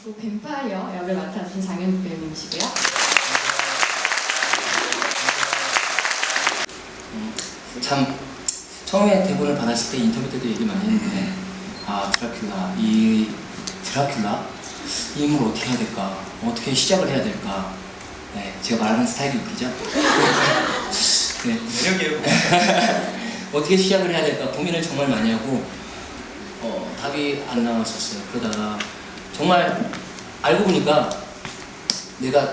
그리고 뱀파이어 역을 맡아주신 장현욱 배우님이시고요. 참 처음에 대본을 받았을 때 인터뷰 때도 얘기 많이 했는데 드라큘라 이 인물을 어떻게 해야 될까, 어떻게 시작을 해야 될까. 네, 제가 말하는 스타일이 웃기죠? 네. 매력이에요. 어떻게 시작을 해야 될까 고민을 정말 많이 하고 답이 안 나왔었어요. 그러다가 정말 알고 보니까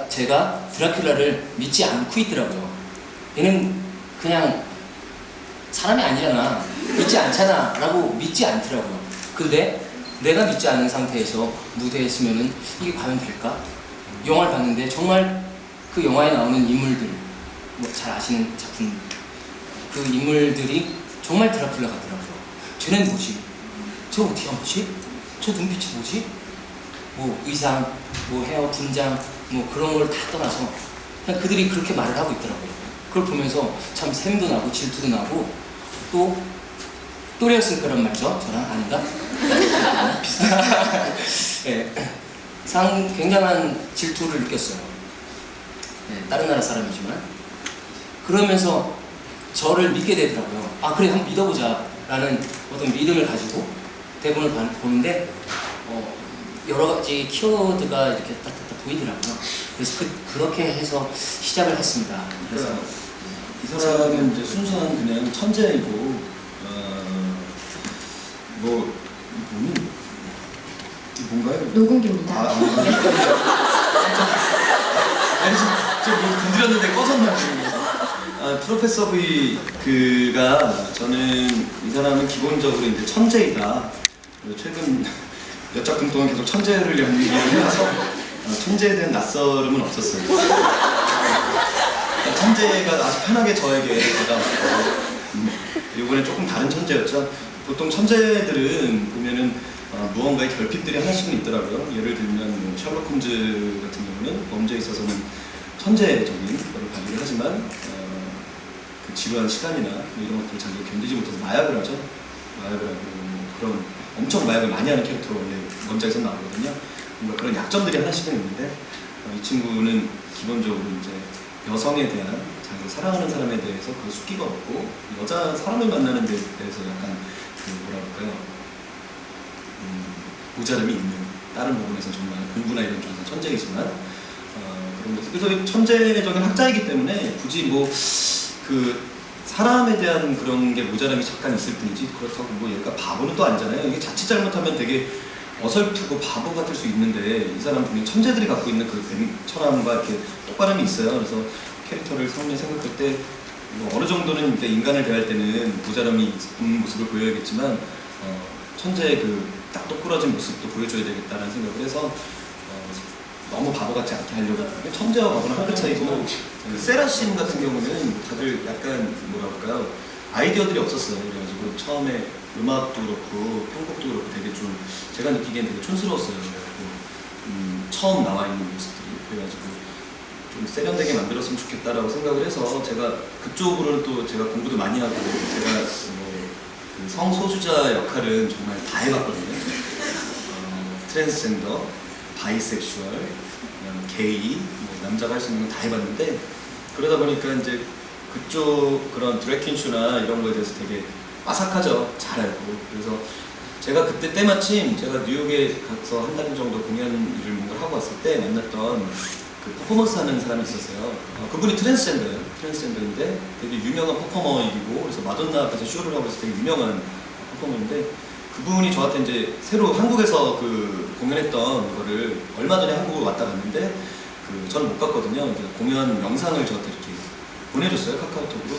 제가 드라큘라를 믿지 않고 있더라고요. 얘는 그냥 사람이 아니잖아, 믿지 않잖아 라고 믿지 않더라고요. 근데 내가 믿지 않는 상태에서 무대에 서면은 이게 과연 될까? 영화를 봤는데 정말 그 영화에 나오는 인물들, 뭐 잘 아시는 작품, 그 인물들이 정말 드라큘라 같더라고요. 쟤는 뭐지? 저 어떻게 한 거지? 저 눈빛이 뭐지? 뭐 의상, 뭐 헤어, 분장, 뭐 그런 걸 다 떠나서 그냥 그들이 그렇게 말을 하고 있더라고요. 그걸 보면서 참 샘도 나고 질투도 나고, 또 또래였을 거란 말이죠. 저랑 아닌가? 비슷한. 네. 굉장한 질투를 느꼈어요. 네, 다른 나라 사람이지만. 그러면서 저를 믿게 되더라고요. 그래, 한번 믿어보자 라는 어떤 믿음을 가지고 대본을 보는데 여러 가지 키워드가 이렇게 딱딱딱 보이더라고요. 그래서 그렇게 해서 시작을 했습니다. 그래서 이 사람은 이제 순수한 그냥 천재이고, 뭔가요? 녹음기입니다. 좀 건드렸는데 꺼졌나? 프로페서 V 그가, 저는 이 사람은 기본적으로 이제 천재이다. 최근 몇 작품 동안 계속 천재를 연기해서 천재에 대한 낯설음은 없었어요. 천재가 아주 편하게 저에게 다가왔고, 이번에 조금 다른 천재였죠. 보통 천재들은 보면은 무언가의 결핍들이 하나씩은 있더라고요. 예를 들면 뭐 셜록 홈즈 같은 경우는 범죄에 있어서는 천재적인 걸 발휘를 하지만 그 지루한 시간이나 뭐 이런 것들을 자기가 견디지 못해서 마약을 하죠. 마약을 하고 그런 엄청 마약을 많이 하는 캐릭터로 원래 원작에서 나오거든요. 뭔가 그런 약점들이 하나씩은 있는데 이 친구는 기본적으로 이제 여성에 대한, 자기가 사랑하는 사람에 대해서 그 숙기가 없고, 여자 사람을 만나는 데 대해서 약간 뭐라 그럴까요? 모자람이 있는, 다른 부분에서 정말 공부나 이런 쪽에서 천재이지만 그런 것들. 그래서 천재적인 학자이기 때문에 굳이 뭐 그 사람에 대한 그런 게 모자람이 잠깐 있을 뿐이지, 그렇다고 뭐 얘가 바보는 또 아니잖아요. 이게 자칫 잘못하면 되게 어설프고 바보 같을 수 있는데, 이 사람 분이 천재들이 갖고 있는 그 철학과 이렇게 똑바름이 있어요. 그래서 캐릭터를 성리 생각할 때 뭐 어느 정도는 이제 인간을 대할 때는 모자람이 있는 모습을 보여야겠지만 천재의 그 딱 똑부러진 모습도 보여줘야 되겠다는 생각을 해서 너무 바보 같지 않게 하려고. 천재와 바보는 한 끗 차이고, 세라씬 같은 경우는 다들 약간 뭐라 할까요? 아이디어들이 없었어요. 그래가지고 처음에 음악도 그렇고 편곡도 그렇고 되게 좀 제가 느끼기엔 되게 촌스러웠어요. 그래가지고 처음 나와 있는 모습들이. 그래가지고 좀 세련되게 만들었으면 좋겠다라고 생각을 해서, 제가 그쪽으로는 또 제가 공부도 많이 하고, 제가 그 성소수자 역할은 정말 다 해봤거든요. 트랜스젠더, 바이섹슈얼, 게이, 뭐 남자가 할 수 있는 건 다 해봤는데, 그러다 보니까 이제 그쪽 그런 드래곤쇼나 이런 거에 대해서 되게 빠삭하죠. 잘 알고. 그래서 제가 그때 때마침 제가 뉴욕에 가서 한 달 정도 공연 일을 뭔가 하고 왔을 때 만났던 그 퍼포먼스 하는 사람이 있었어요. 그분이 트랜스젠더예요. 트랜스젠더인데 되게 유명한 퍼포머이고, 그래서 마돈나 앞에서 쇼를 하고 있어서 되게 유명한 퍼포머인데, 그분이 저한테 이제 새로 한국에서 그 공연했던 거를 얼마 전에 한국으로 왔다 갔는데, 저는 못 갔거든요. 이제 공연 영상을 저한테 이렇게 보내줬어요, 카카오톡으로.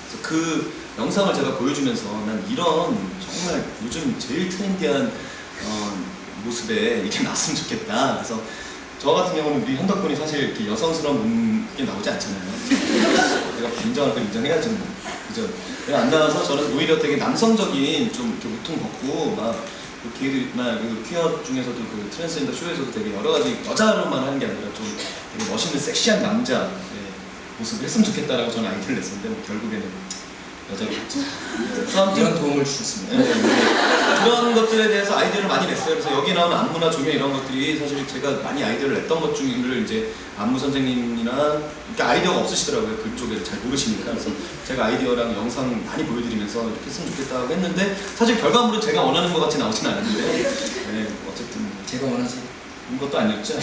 그래서 그 영상을 제가 보여주면서, 난 이런 정말 요즘 제일 트렌디한 모습에 이렇게 나왔으면 좋겠다. 그래서 저 같은 경우는 우리 현덕군이 사실 이렇게 여성스러운 게 나오지 않잖아요. 내가 인정할 건 인정해야지 뭐. 그죠? 안 나와서 저는 오히려 되게 남성적인 좀 이렇게 우통 벗고 막 게이들이나 퀴어 중에서도 그 트랜스젠더 쇼에서도 되게 여러 가지 여자로만 하는 게 아니라 좀 되게 멋있는 섹시한 남자 모습을 했으면 좋겠다라고 저는 아이디어를 냈었는데, 뭐 결국에는 여자로 갔죠. 그래서 아무튼 이런 도움을 주셨습니다. 네, 그런 것들에 대해서 아이디어를 많이 냈어요. 그래서 여기 나오는 안무나 조명 이런 것들이 사실 제가 많이 아이디어를 냈던 것 중을 이제 안무 선생님이나 이렇게 아이디어가 없으시더라고요. 그쪽에 잘 모르시니까. 그래서 제가 아이디어랑 영상 많이 보여드리면서 이렇게 했으면 좋겠다고 했는데 사실 결과물은 제가 원하는 것 같이 나오진 않았는데 네, 어쨌든 제가 원하지. 것도 아니었죠.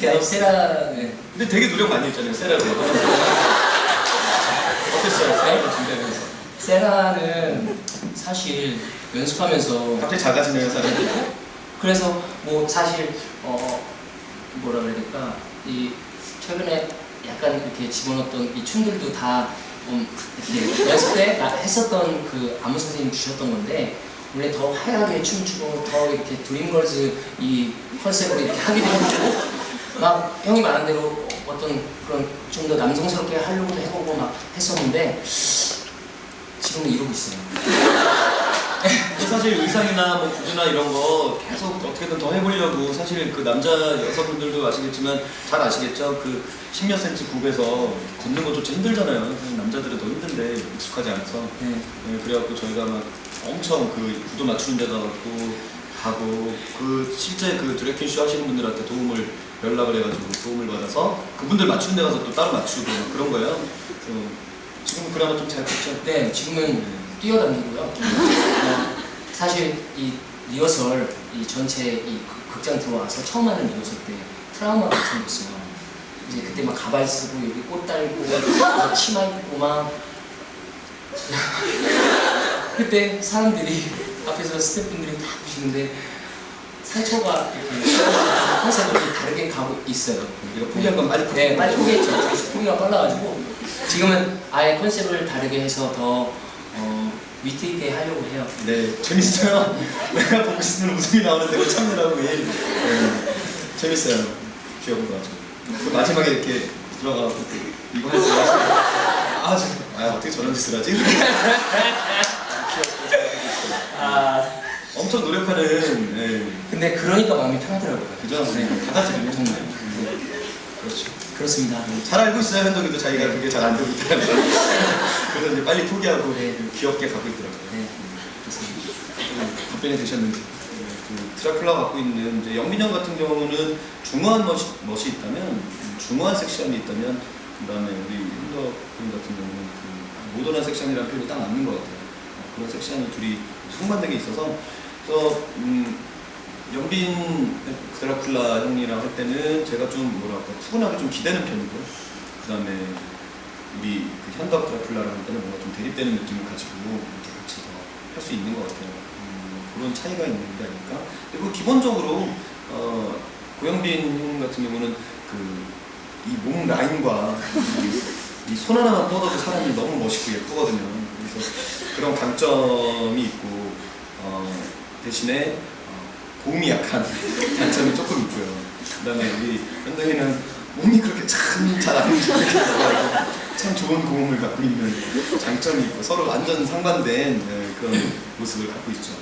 그냥 세라. 네. 근데 되게 노력 많이 했잖아요. 세라로. 어땠어요? 세라를 준비하면서. 세라는 사실 연습하면서 갑자기 작아지네요, 사람이. 그래서 뭐 사실 뭐라 그래야 될까 이 최근에 약간 이렇게 집어넣었던 이 춤들도 다 이렇게 연습 때 했었던 그 안무 선생님이 주셨던 건데 원래 더 화려하게 춤추고 더 이렇게 드림걸즈 이 컨셉으로 이렇게 하기도 해보고 막 형이 말한 대로 어떤 그런 좀 더 남성스럽게 하려고도 해보고 막 했었는데 지금은 이러고 있어요. 사실 의상이나 뭐 구두나 이런 거 계속 어떻게든 더 해보려고 사실 그 남자 여성분들도 아시겠지만 잘 아시겠죠? 그 10몇 센치 굽에서 걷는 것조차 힘들잖아요. 남자들은 더 힘든데 익숙하지 않아서 네. 네, 그래갖고 저희가 막 엄청 그 구두 맞추는 데가 가고 그 실제 그 드래곤 쇼 하시는 분들한테 도움을 연락을 해가지고 도움을 받아서 그분들 맞추는 데 가서 또 따로 맞추고 그런 거예요. 그래서 지금은 그나마 좀 잘 됐죠. 네, 지금은 뛰어다니고요. 사실 이 리허설, 이 전체 이 극장 들어와서 처음 하는 리허설 때 트라우마가 생겼어요. 이제 그때 막 가발 쓰고 여기 꽃 달고 치마 입고 막 그때 사람들이 앞에서 스태프분들이 다 보시는데 상처가 이렇게 컨셉이 다르게 가고 있어요. 우리가 포기한 건 빨리 네, 빨리 포기했죠. 포기가 빨라가지고 지금은 아예 컨셉을 다르게 해서 더 위트 있게 하려고 해요. 네, 재밌어요. 내가 보고 있으면 웃음이 나오는데 왜 참느라고 네, 재밌어요. 귀여운 거 같죠. 그 마지막에 이렇게 들어가고 이거 할 때 어떻게 저런 짓을 하지? 엄청 노력하는. 네. 근데 그러니까 마음이 편하더라고요. 그죠? 네. 받아들이면 정말. 그렇죠. 그렇습니다. 잘 알고 있어요, 현덕이도 자기가 그게 잘 안 되고 있다는 걸. 그래서 이제 빨리 포기하고 귀엽게 가고 있더라고요. 네, 그렇습니다. 답변이 되셨는지. 그 드라큘라 갖고 있는 이제 영민형 같은 경우는 중후한 멋이 있다면, 중후한 섹션이 있다면, 그다음에 우리 현덕 님 같은 경우는 그 모던한 섹션이라는 표현이 딱 맞는 것 같아요. 그런 섹션이 둘이 상반되게 있어서, 그래서 영빈 드라큘라 형이랑 할 때는 제가 좀 뭐랄까 푸근하게 좀 기대는 편이고, 그 다음에 우리 그 현덕 드라큘라랑 할 때는 뭔가 좀 대립되는 느낌을 가지고 이렇게 같이 더 할 수 있는 것 같아요. 그런 차이가 있는 게 아닐까. 그리고 기본적으로 고영빈 형 같은 경우는 그 이 몸 라인과 이 손 하나만 뻗어도 사람이 너무 멋있고 예쁘거든요. 그래서 그런 강점이 있고 대신에 고음이 약한 단점이 조금 있고요. 그 다음에 우리 현덕이는 몸이 그렇게 참 잘 안 움직이고 참 좋은 고음을 갖고 있는 장점이 있고 서로 완전 상반된 그런 모습을 갖고 있죠.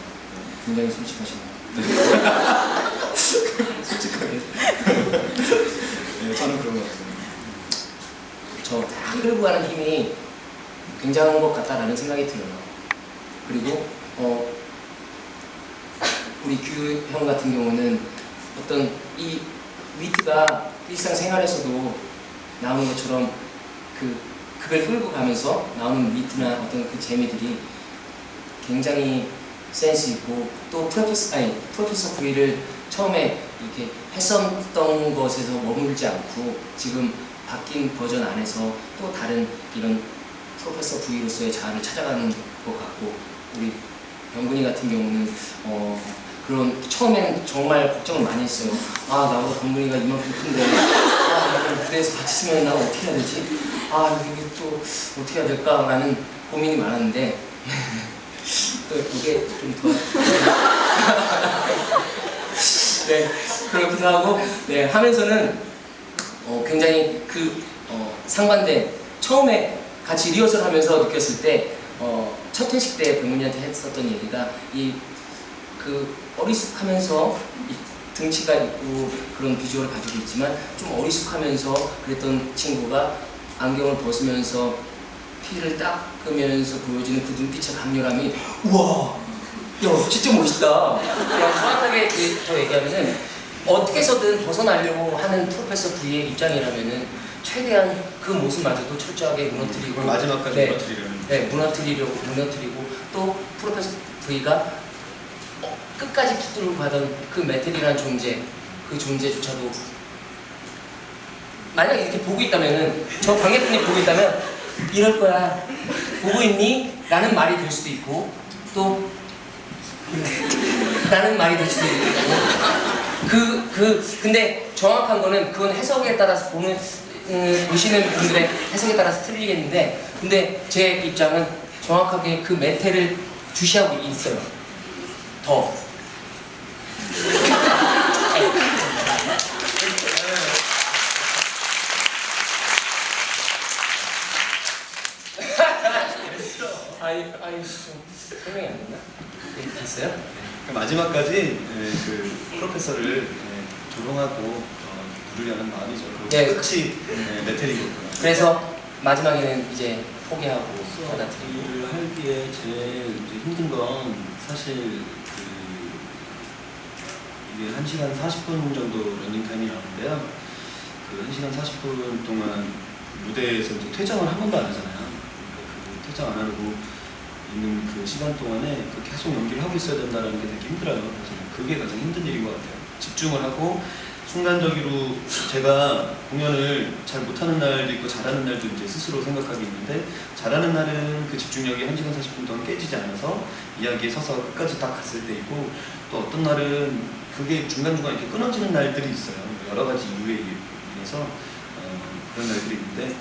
굉장히 솔직하시네요. 솔직하게. 네, 저는 그런 것 같아요. 저 끌고 가는 힘이 굉장한 것 같다라는 생각이 들어요. 그리고 우리 규 형 같은 경우는 어떤 이 위트가 일상생활에서도 나오는 것처럼 그걸 끌고 가면서 나오는 위트나 어떤 그 재미들이 굉장히 센스 있고 또 프로페서 V를 처음에 이렇게 했었던 것에서 머물지 않고 지금 바뀐 버전 안에서 또 다른 이런 프로페서 V로서의 자아를 찾아가는 것 같고 우리 병근이 같은 경우는 그런 처음에는 정말 걱정을 많이 했어요. 나보다 병근이가 이만큼 큰데 나는 무대에서 같이 쓰면 나 어떻게 해야 되지? 이게 또 어떻게 해야 될까라는 고민이 많았는데 또 이게 좀 더 네, 그렇기도 하고 하면서는 굉장히 상반된 처음에 같이 리허설 하면서 느꼈을 때 첫 회식 때 병문이한테 했었던 얘기가 어리숙하면서 등치가 있고 그런 비주얼을 가지고 있지만 좀 어리숙하면서 그랬던 친구가 안경을 벗으면서 피를 닦으면서 보여지는 그 눈빛의 강렬함이 우와, 야 진짜 멋있다. 그냥 정확하게 더 얘기하면은 어떻게 해서든 벗어나려고 하는 프로페서 V의 입장이라면은 최대한 그 모습마저도 철저하게 무너뜨리고 마지막까지 네, 무너뜨리려는. 네, 무너뜨리고 또 프로페서 V가 끝까지 붙들고 가던 그 메텔이라는 존재, 그 존재조차도 만약에 이렇게 보고 있다면은 저 관객분이 보고 있다면 이럴 거야 보고 있니? 라는 말이 될 수도 있고 또 라는 말이 될 수도 있고 근데 정확한 거는 그건 해석에 따라서 보시는 분들의 해석에 따라서 틀리겠는데 근데 제 입장은 정확하게 그 메텔을 주시하고 있어요. 더 아이 좀 설명이 안 됐나? 네, 됐어요? 마지막까지 그 프로페서를 조롱하고 부르려는 마음이죠. 네. 끝이 메텔이거든요. 그래서 마지막에는 이제 포기하고 받아들이고 일을 하기에 제일 이제 힘든 건 사실 이게 1시간 40분 정도 러닝타임이 나오는데요. 그 1시간 40분 동안 무대에서 이제 퇴장을 한 번도 안 하잖아요. 그러니까 그 퇴장 안 하고 있는 그 시간 동안에 계속 연기를 하고 있어야 된다는 게 되게 힘들어요. 그래서 그게 가장 힘든 일인 것 같아요. 집중을 하고 순간적으로 제가 공연을 잘 못하는 날도 있고 잘하는 날도 이제 스스로 생각하기 있는데 잘하는 날은 그 집중력이 1시간 40분 동안 깨지지 않아서 이야기에 서서 끝까지 딱 갔을 때 있고 또 어떤 날은 그게 중간중간 이렇게 끊어지는 날들이 있어요. 여러 가지 이유에 의해서 그런 날들이 있는데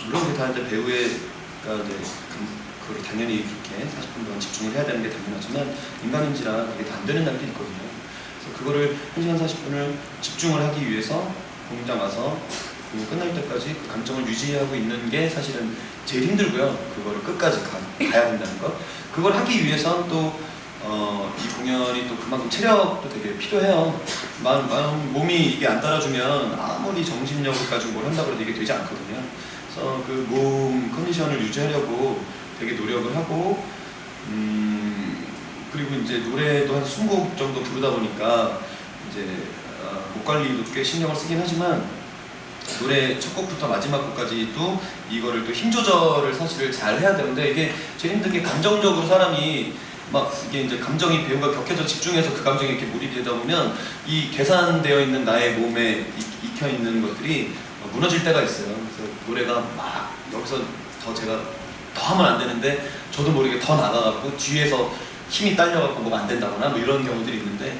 물론 그게 다 이제 배우가 이제 그걸 당연히 그렇게 40분 동안 집중을 해야 되는 게 당연하지만 인간인지라 그게 다 안 되는 날도 있거든요. 그래서 그거를 1시간 40분을 집중을 하기 위해서 공장 와서 끝날 때까지 그 감정을 유지하고 있는 게 사실은 제일 힘들고요. 그거를 끝까지 가야 된다는 거. 그걸 하기 위해선 또 이 공연이 또 그만큼 체력도 되게 필요해요. 몸이 이게 안 따라주면 아무리 정신력을 가지고 뭘 한다고 해도 이게 되지 않거든요. 그래서 그 몸 컨디션을 유지하려고 되게 노력을 하고 그리고 이제 노래도 한 20곡 정도 부르다 보니까 이제 목 관리도 꽤 신경을 쓰긴 하지만 노래 첫 곡부터 마지막 곡까지도 이거를 또 힘 조절을 사실 잘 해야 되는데 이게 제일 힘든 게 감정적으로 사람이 막 이게 이제 감정이 배우가 격해져 집중해서 그 감정에 이렇게 몰입이 되다 보면 이 계산되어 있는 나의 몸에 익혀 있는 것들이 무너질 때가 있어요. 그래서 노래가 막 여기서 더 제가 더 하면 안 되는데 저도 모르게 더 나가갖고 뒤에서 힘이 딸려갖고 뭐가 안 된다거나 뭐 이런 경우들이 있는데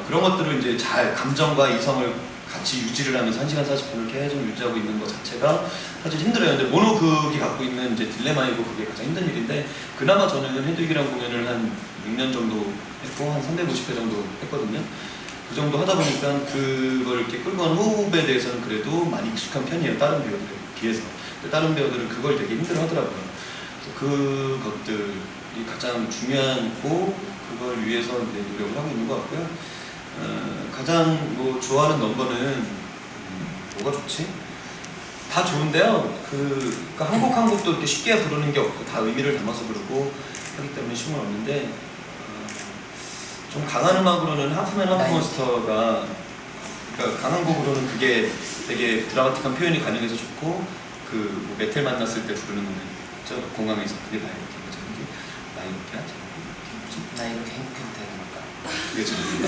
그런 것들을 이제 잘 감정과 이성을 같이 유지를 하면서 1시간 40분을 계속 유지하고 있는 것 자체가 사실 힘들어요. 근데 모노극이 갖고 있는 이제 딜레마이고 그게 가장 힘든 일인데 그나마 저는 헤드윅이라는 공연을 한 6년 정도 했고 한 350회 정도 했거든요. 그 정도 하다 보니까 그걸 이렇게 끌고 간 호흡에 대해서는 그래도 많이 익숙한 편이에요. 다른 배우들에 비해서. 다른 배우들은 그걸 되게 힘들어 하더라고요. 그래서 그것들이 가장 중요하고 그걸 위해서 이제 노력을 하고 있는 것 같고요. 가장 뭐 좋아하는 넘버는 뭐가 좋지? 다 좋은데요. 그러니까 한 곡 한 곡도 이렇게 쉽게 부르는 게 없고 다 의미를 담아서 부르고 하기 때문에 쉬운 건 없는데 좀 강한 음악으로는 하프맨 하프몬스터가 그러니까 강한 곡으로는 그게 되게 드라마틱한 표현이 가능해서 좋고 그 뭐 메텔 만났을 때 부르는 노래 저 공항에서 그게 나 이렇게 뭐지? 나 이렇게 하지? 나 이렇게 행복해도 되는 걸까? 그게 제목인가?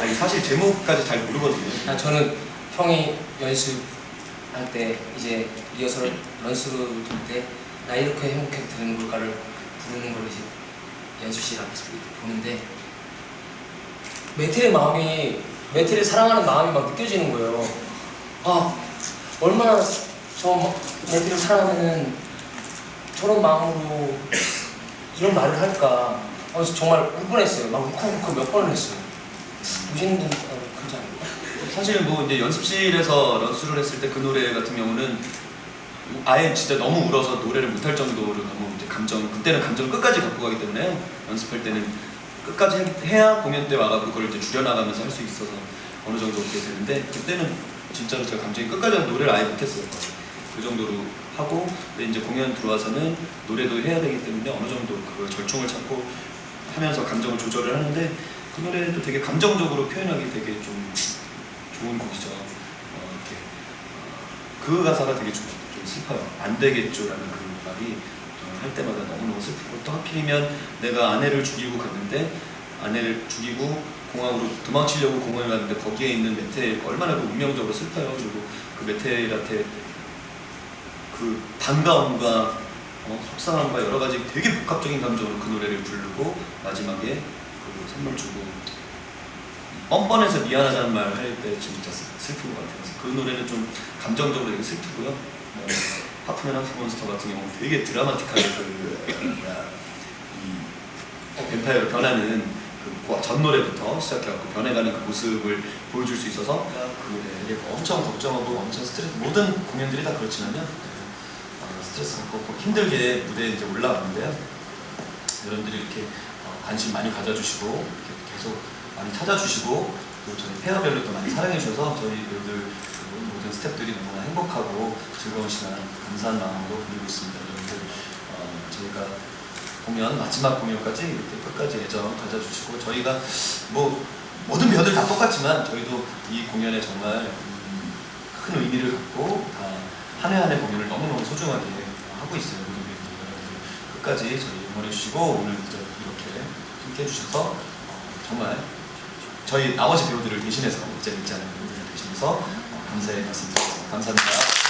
아니 사실 제목까지 잘 모르거든요. 저는 형이 연습할 때 이제 리허설 런스로 들 때 나 이렇게 행복해도 되는 걸까를 부르는 걸 이제 연습실 앞에서 보는데 메텔을 사랑하는 마음이 막 느껴지는 거예요. 얼마나 저 메텔을 사랑하면은 저런 마음으로 이런 말을 할까. 그래서 정말 울 뻔했어요. 막 울컥울컥 몇 번을 했어요. 보시는 분 그러지 않을까? 사실 뭐 이제 연습실에서 런스를 했을 때 그 노래 같은 경우는 아예 진짜 너무 울어서 노래를 못할 정도로 너무 이제 그때는 감정 끝까지 갖고 가기 때문에 연습할 때는 끝까지 해야 공연 때 와가지고 그걸 이제 줄여나가면서 할 수 있어서 어느 정도 그렇게 되는데 그때는 진짜로 제가 감정이 끝까지 노래를 아예 못했어요. 그 정도로 하고, 근데 이제 공연 들어와서는 노래도 해야 되기 때문에 어느 정도 그 절충을 찾고 하면서 감정을 조절을 하는데, 그 노래도 되게 감정적으로 표현하기 되게 좀 좋은 곡이죠. 그 가사가 되게 좀 슬퍼요. 안 되겠죠라는 그 말이 할 때마다 너무너무 슬프고, 또 하필이면 내가 아내를 죽이고 갔는데, 아내를 죽이고 공항으로 도망치려고 공항에 갔는데 거기에 있는 메테일 얼마나 그 운명적으로 슬퍼요. 그리고 그 메테일한테 그 반가움과 속상함과 여러 가지 되게 복합적인 감정으로 그 노래를 부르고 마지막에 그 선물 주고 뻔뻔해서 미안하다는 말 할 때 진짜 슬픈 것 같아요. 그래서 그 노래는 좀 감정적으로 되게 슬프고요. 하프맨 하프몬스터 같은 경우는 되게 드라마틱하게 이 뱀파이어로 변하는 그 전 노래부터 시작해갖고 변해가는 그 모습을 보여줄 수 있어서 그 되게 엄청 걱정하고 엄청 스트레스, 모든 공연들이 다 그렇지만요. 스트레스 받고 힘들게 무대에 이제 올라가는데요. 여러분들이 이렇게 관심 많이 가져주시고 이렇게 계속 많이 찾아주시고, 그리고 저희 페어별로 또 많이 사랑해주셔서 저희 배우들 모든 스태프들이 너무나 행복하고 즐거운 시간 감사한 마음으로 보내고 있습니다. 여러분들 저희가 공연 마지막 공연까지 이렇게 끝까지 애정 가져주시고, 저희가 뭐 모든 배우들 다 똑같지만 저희도 이 공연에 정말 큰 의미를 갖고 다 한 해 한 해 공연을 너무너무 소중하게 하고 있어요. 모든 배우들 끝까지 저희 응원해주시고 오늘 이렇게 함께 해주셔서 정말 저희 나머지 배우들을 대신해서 이제 있지 않은 배우들을 대신해서 감사의 말씀드리겠습니다. 감사합니다.